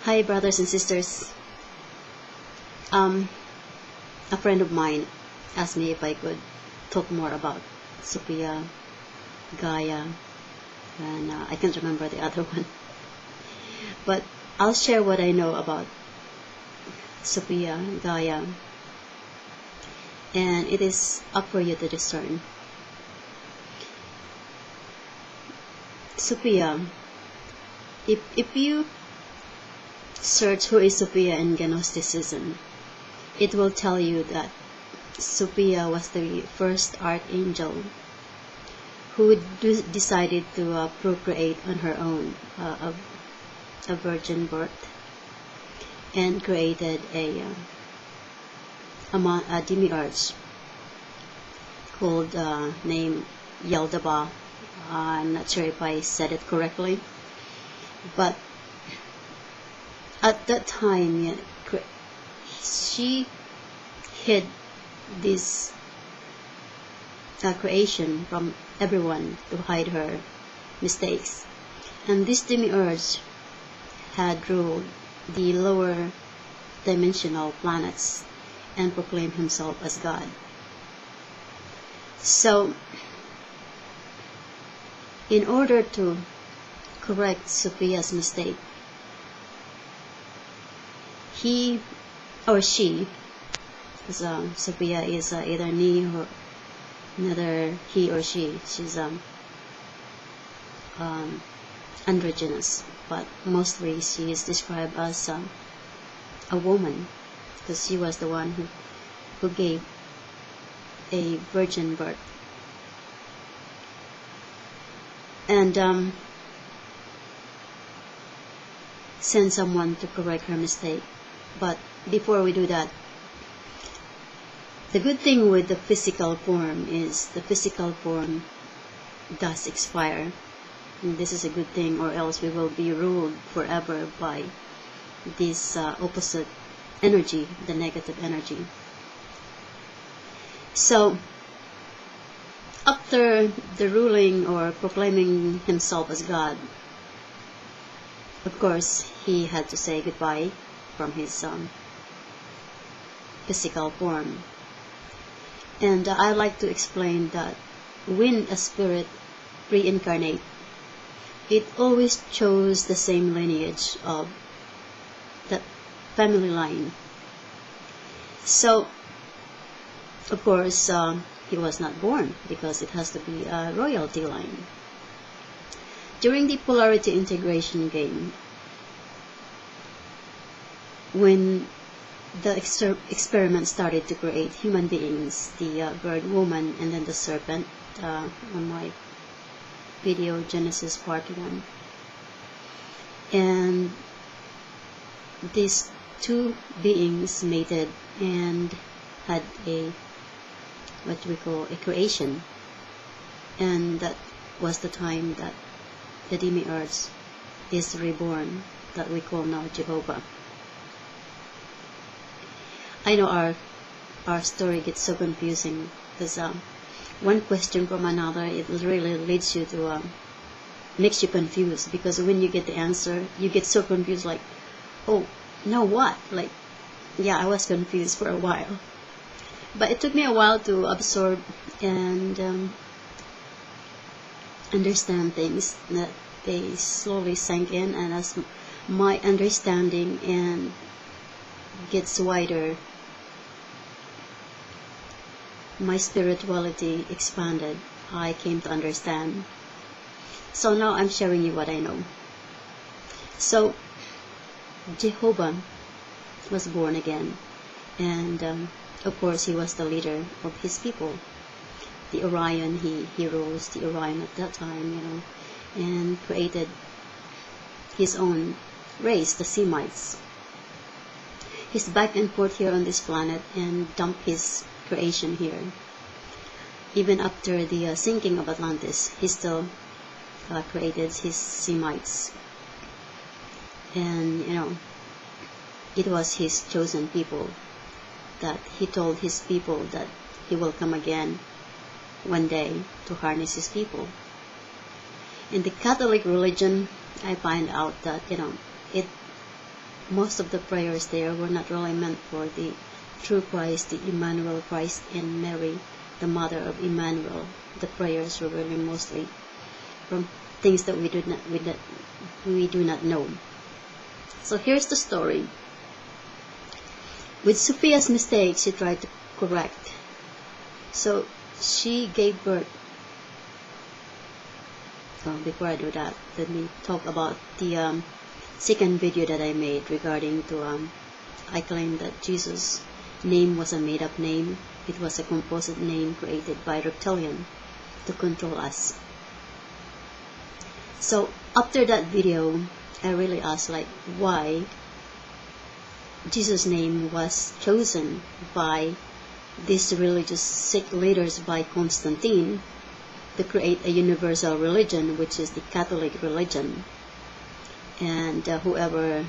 Hi, brothers and sisters. A friend of mine asked me if I could talk more about Sophia, Gaia, and I can't remember the other one. But I'll share what I know about Sophia, Gaia, and it is up for you to discern. Sophia, if you search who is Sophia in Gnosticism, it will tell you that Sophia was the first archangel who decided to procreate on her own, a virgin birth, and created a demiurge called named Yaldabaoth. I'm not sure if I said it correctly, but at that time, she hid this creation from everyone to hide her mistakes. And this demiurge had ruled the lower dimensional planets and proclaimed himself as God. So, in order to correct Sophia's mistake, he or she, because Sophia is either neither he or she. She's androgynous, but mostly she is described as a woman, because she was the one who gave a virgin birth. And send someone to correct her mistake. But before we do that, the good thing with the physical form is the physical form does expire. And this is a good thing, or else we will be ruled forever by this opposite energy, the negative energy. So, after the ruling or proclaiming himself as God, of course, he had to say goodbye from his physical form. And I'd like to explain that when a spirit reincarnate, it always chose the same lineage of that family line. So, of course, he was not born because it has to be a royalty line. During the polarity integration game, when the experiment started to create human beings, the bird woman and then the serpent, on my video Genesis part 1, and these two beings mated and had a what we call a creation, and that was the time that the demiurge is reborn, that we call now Jehovah. I know our story gets so confusing because one question from another, it really leads you to makes you confused, because when you get the answer, you get so confused, like, oh, now what? Like, yeah, I was confused for a while. But it took me a while to absorb and understand things, that they slowly sank in, and as my understanding and gets wider, my spirituality expanded, I came to understand. So now I'm sharing you what I know. So Jehovah was born again, and of course he was the leader of his people. The Orion, he rose the Orion at that time, and created his own race, the Semites. He's back and forth here on this planet and dumped his creation here. Even after the sinking of Atlantis, he still created his Semites. And, it was his chosen people, that he told his people that he will come again one day to harness his people. In the Catholic religion, I find out that, it most of the prayers there were not really meant for the true Christ, the Emmanuel Christ, and Mary, the mother of Emmanuel. The prayers were really mostly from things that we do not know. So here's the story. With Sophia's mistake, she tried to correct. So she gave birth. Before I do that, let me talk about the second video that I made regarding to I claimed that Jesus' name was a made-up name. It was a composite name created by reptilian to control us. So after that video, I really asked like why Jesus' name was chosen by these religious sect leaders by Constantine to create a universal religion, which is the Catholic religion. And whoever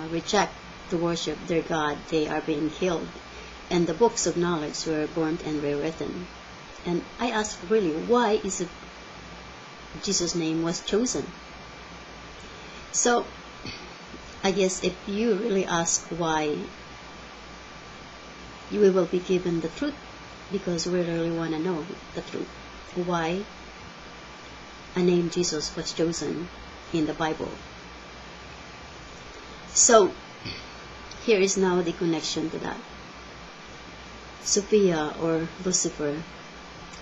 reject to worship their God, they are being killed. And the books of knowledge were burnt and rewritten. And I asked really, why is it Jesus' name was chosen? So I guess if you really ask why, you will be given the truth, because we really want to know the truth. Why a name Jesus was chosen in the Bible. So here is now the connection to that. Sophia, or Lucifer,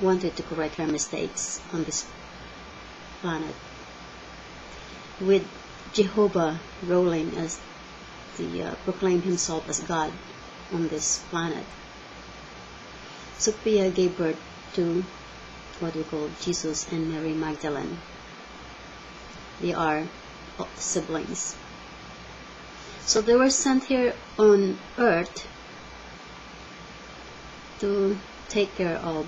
wanted to correct her mistakes on this planet, with Jehovah ruling as the proclaimed himself as God on this planet. Sophia gave birth to what we call Jesus and Mary Magdalene. They are siblings. So they were sent here on earth to take care of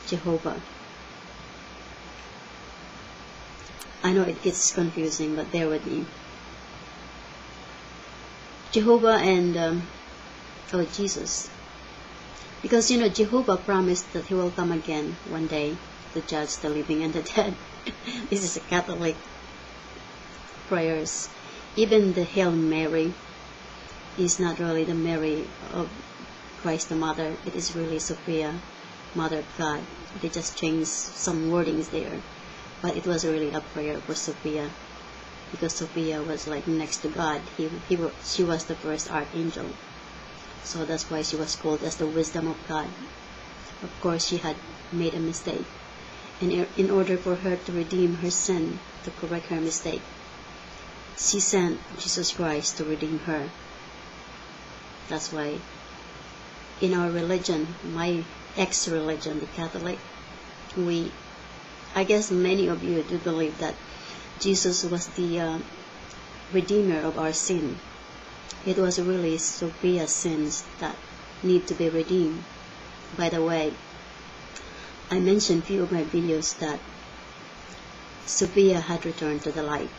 Jehovah. I know it gets confusing, but bear with me. Jehovah and Jesus. Because Jehovah promised that he will come again one day to judge the living and the dead. This is a Catholic prayers. Even the Hail Mary is not really the Mary of Christ the Mother. It is really Sophia, Mother of God. They just changed some wordings there. But it was really a prayer for Sophia, because Sophia was like next to God. She was the first archangel. So that's why she was called as the wisdom of God. Of course, she had made a mistake. And in order for her to redeem her sin, to correct her mistake, she sent Jesus Christ to redeem her. That's why in our religion, my ex-religion, the Catholic, I guess many of you do believe that Jesus was the redeemer of our sin. It was really Sophia's sins that need to be redeemed. By the way, I mentioned a few of my videos that Sophia had returned to the light,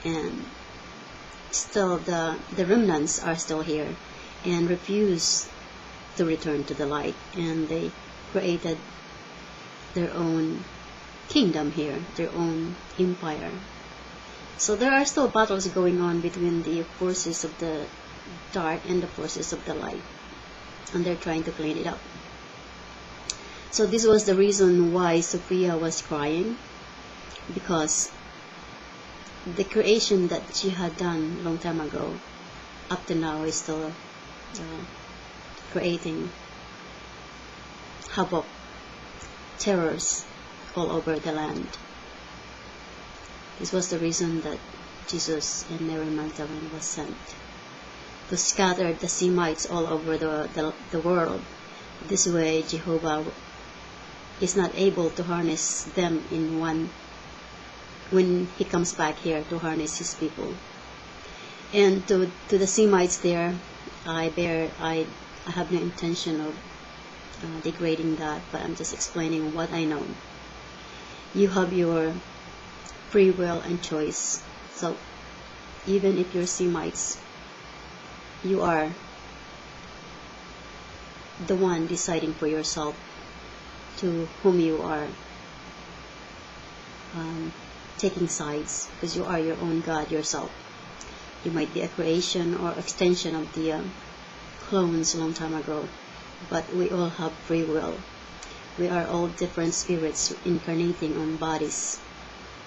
and still the remnants are still here and refuse to return to the light, and they created their own kingdom here, their own empire. So there are still battles going on between the forces of the dark and the forces of the light, and they're trying to clean it up. So this was the reason why Sophia was crying, because the creation that she had done long time ago, up to now, is still creating havoc, terrors all over the land. This was the reason that Jesus and Mary Magdalene was sent, to scatter the Semites all over the world. This way Jehovah is not able to harness them in one, when he comes back here to harness his people. And to the Semites there, I have no intention of degrading that, but I'm just explaining what I know. You have your free will and choice. So even if you're Semites, you are the one deciding for yourself to whom you are taking sides, because you are your own God yourself. You might be a creation or extension of the clones a long time ago, but we all have free will. We are all different spirits incarnating on bodies,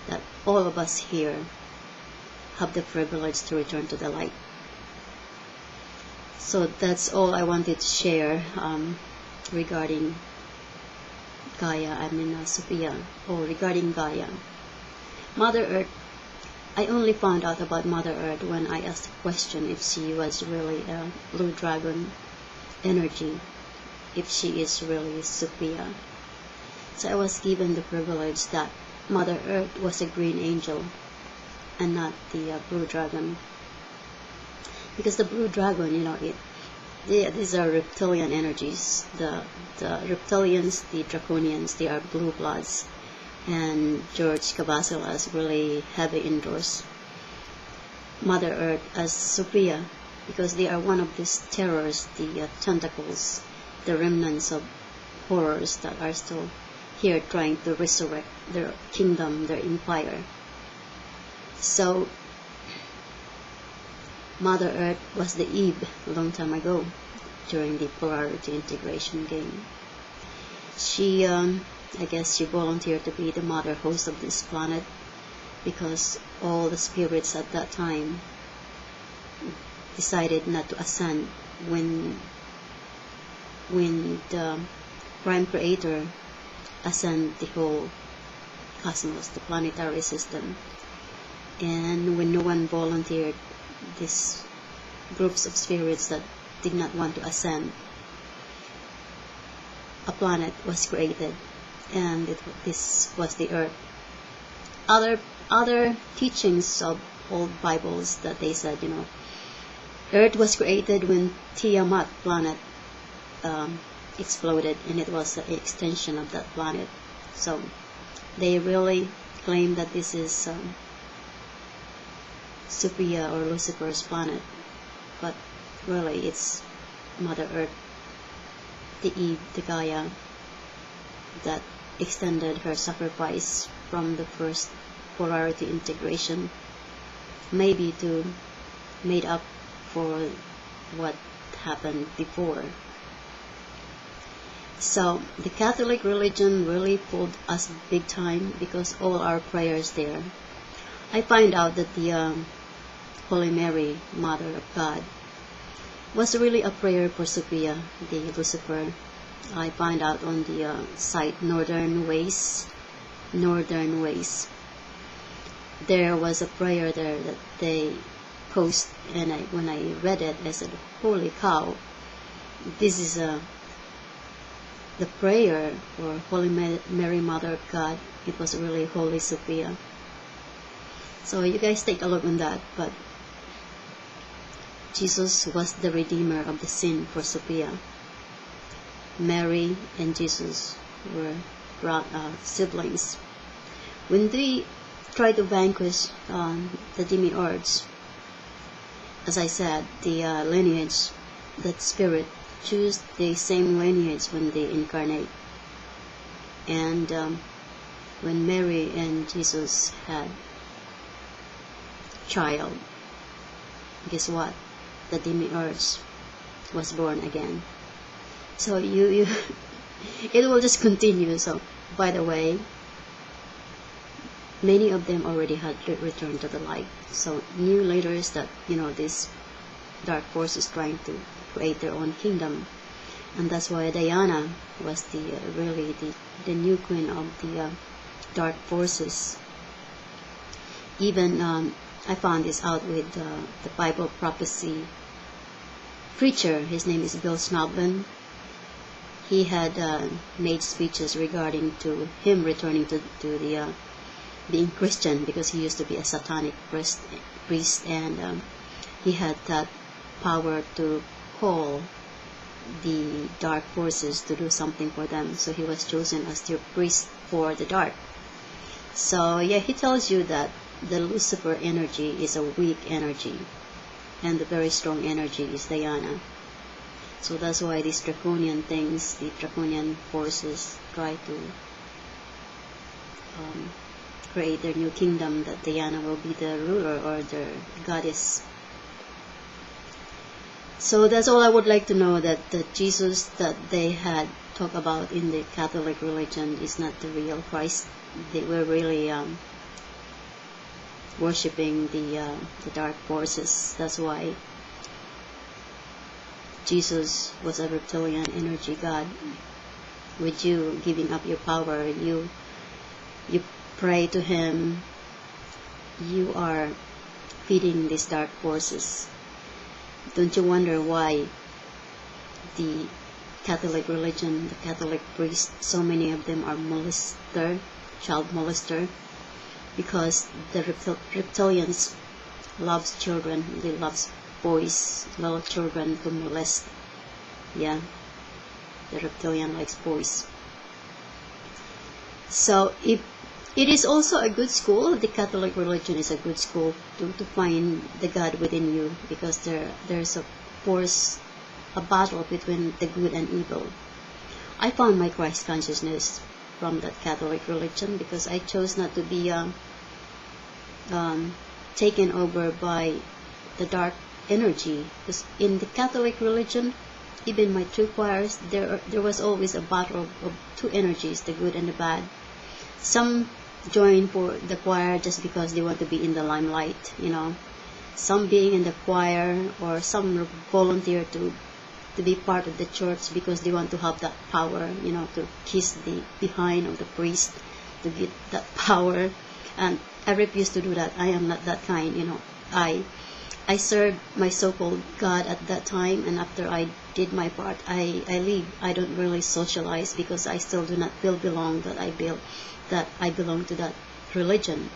that all of us here have the privilege to return to the light. So that's all I wanted to share regarding Gaia, Sophia, or regarding Gaia. Mother Earth, I only found out about Mother Earth when I asked the question if she was really a blue dragon energy, if she is really Sophia. So I was given the privilege that Mother Earth was a green angel and not the blue dragon. Because the blue dragon, these are reptilian energies. The reptilians, the draconians, they are blue bloods. And George Cavazela is really heavy indoors. Mother Earth as Sophia, because they are one of these terrors, the tentacles, the remnants of horrors that are still here trying to resurrect their kingdom, their empire. So Mother Earth was the Eve a long time ago during the polarity integration game. She, I guess she volunteered to be the mother host of this planet because all the spirits at that time decided not to ascend when the Prime Creator ascend the whole cosmos, the planetary system. And when no one volunteered, these groups of spirits that did not want to ascend, a planet was created, and this was the Earth. Other teachings of old Bibles that they said, Earth was created when Tiamat planet exploded, and it was an extension of that planet. So they really claim that this is Sophia or Lucifer's planet, but really it's Mother Earth, the Eve, the Gaia, that extended her sacrifice from the first polarity integration, maybe to made up for what happened before. So the Catholic religion really pulled us big time because all our prayers there. I find out that the Holy Mary, Mother of God, was really a prayer for Sophia, the Lucifer. I find out on the site Northern Ways. There was a prayer there that they post, and when I read it, I said, "Holy cow! This is the prayer for Holy Mary, Mother of God." It was really Holy Sophia. So you guys take a look on that. But Jesus was the redeemer of the sin for Sophia. Mary and Jesus were siblings. When they tried to vanquish the demiurge, as I said, the lineage, that spirit choose the same lineage when they incarnate. And when Mary and Jesus had child, guess what? The demiurge was born again. So you it will just continue. So by the way, many of them already had returned to the light. So new leaders that this dark force is trying to create their own kingdom, and that's why Diana was really the new queen of the dark forces. Even I found this out with the Bible prophecy preacher. His name is Bill Snodland. He had made speeches regarding to him returning to the being Christian, because he used to be a satanic priest, and he had that power to call the dark forces to do something for them. So he was chosen as their priest for the dark. So yeah, he tells you that the Lucifer energy is a weak energy, and the very strong energy is Diana. So that's why these draconian things, the draconian forces, try to create their new kingdom, that Diana will be the ruler or the goddess So that's all I would like to know, that the Jesus that they had talked about in the Catholic religion is not the real Christ. They were really worshipping the dark forces. That's why Jesus was a reptilian energy god. With you giving up your power, you pray to him, you are feeding these dark forces. Don't you wonder why the Catholic religion, the Catholic priests, so many of them are child molester? Because the reptilians loves children, they loves boys, little children to molest. Yeah, the reptilian likes boys. So if it is also a good school, the Catholic religion is a good school to find the God within you, because there's a force, a battle between the good and evil. I found my Christ consciousness from that Catholic religion, because I chose not to be taken over by the dark energy. Because in the Catholic religion, even my two choirs, there was always a battle of two energies, the good and the bad. Some join for the choir just because they want to be in the limelight, some being in the choir, or some volunteer to be part of the church because they want to have that power, to kiss the behind of the priest to get that power. And I refuse to do that. I am not that kind. I served my so-called God at that time, and after I did my part, I leave. I don't really socialize because I still do not feel that I belong to that religion.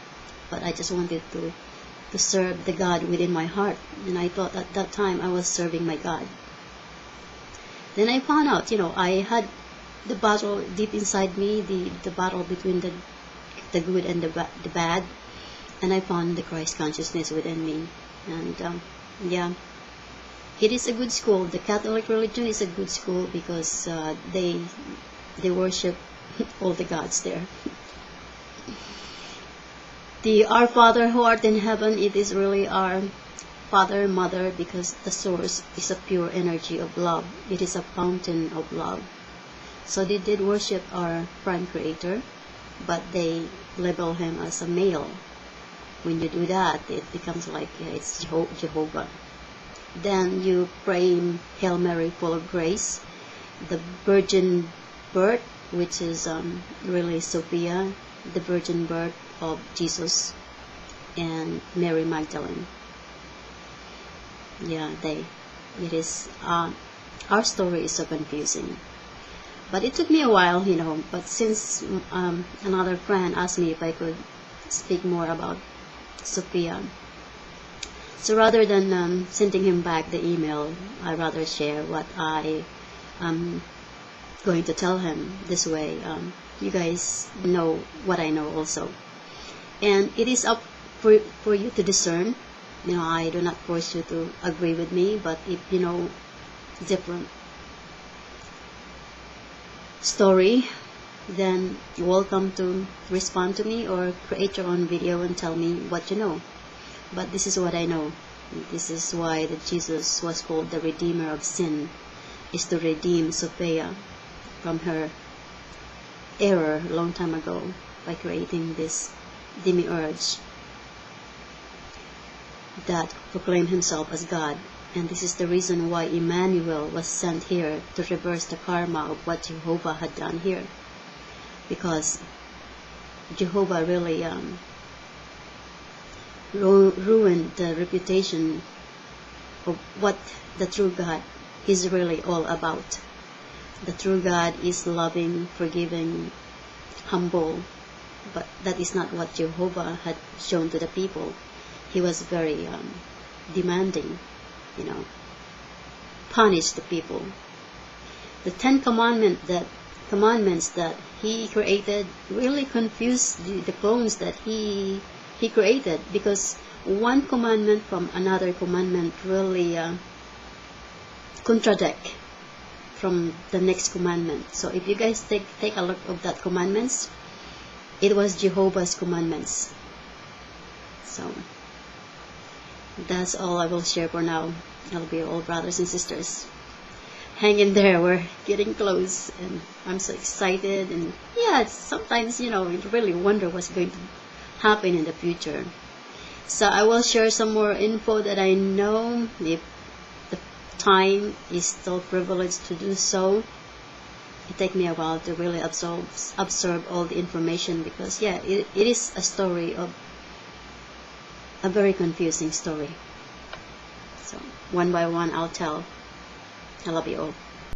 But I just wanted to serve the God within my heart, and I thought at that time I was serving my God. Then I found out, I had the battle deep inside me, the battle between the good and the bad, and I found the Christ consciousness within me. And yeah, it is a good school. The Catholic religion is a good school because they worship all the gods there. The Our Father who art in heaven, it is really our Father, Mother, because the source is a pure energy of love. It is a fountain of love. So they did worship our prime creator, but they label him as a male. When you do that, it becomes like it's Jehovah. Then you pray Hail Mary, full of grace, the virgin birth, which is really Sophia, the virgin birth of Jesus, and Mary Magdalene. Yeah, it is, our story is so confusing. But it took me a while, but since another friend asked me if I could speak more about Sophia, so rather than sending him back the email, I rather share what I am going to tell him. This way, you guys know what I know also. And it is up for you to discern. I do not force you to agree with me, but if you know different story, then you're welcome to respond to me or create your own video and tell me what you know. But this is what I know. This is why that Jesus was called the Redeemer of Sin, is to redeem Sophia from her error a long time ago by creating this demiurge that proclaimed himself as God. And this is the reason why Emmanuel was sent here, to reverse the karma of what Jehovah had done here. Because Jehovah really ruined the reputation of what the true God is really all about. The true God is loving, forgiving, humble, but that is not what Jehovah had shown to the people. He was very demanding, punish the people. The 10 commandments that he created really confused the clones that he created, because one commandment from another commandment really contradict from the next commandment. So if you guys take a look of that commandments, it was Jehovah's commandments. So that's all I will share for now. I love you all, brothers and sisters. Hang in there, we're getting close, and I'm so excited. And yeah, sometimes, you really wonder what's going to happen in the future. So I will share some more info that I know, if the time is still privileged to do so. It takes me a while to really absorb all the information, because yeah, it is a story of a very confusing story. So one by one I'll tell. I love you all.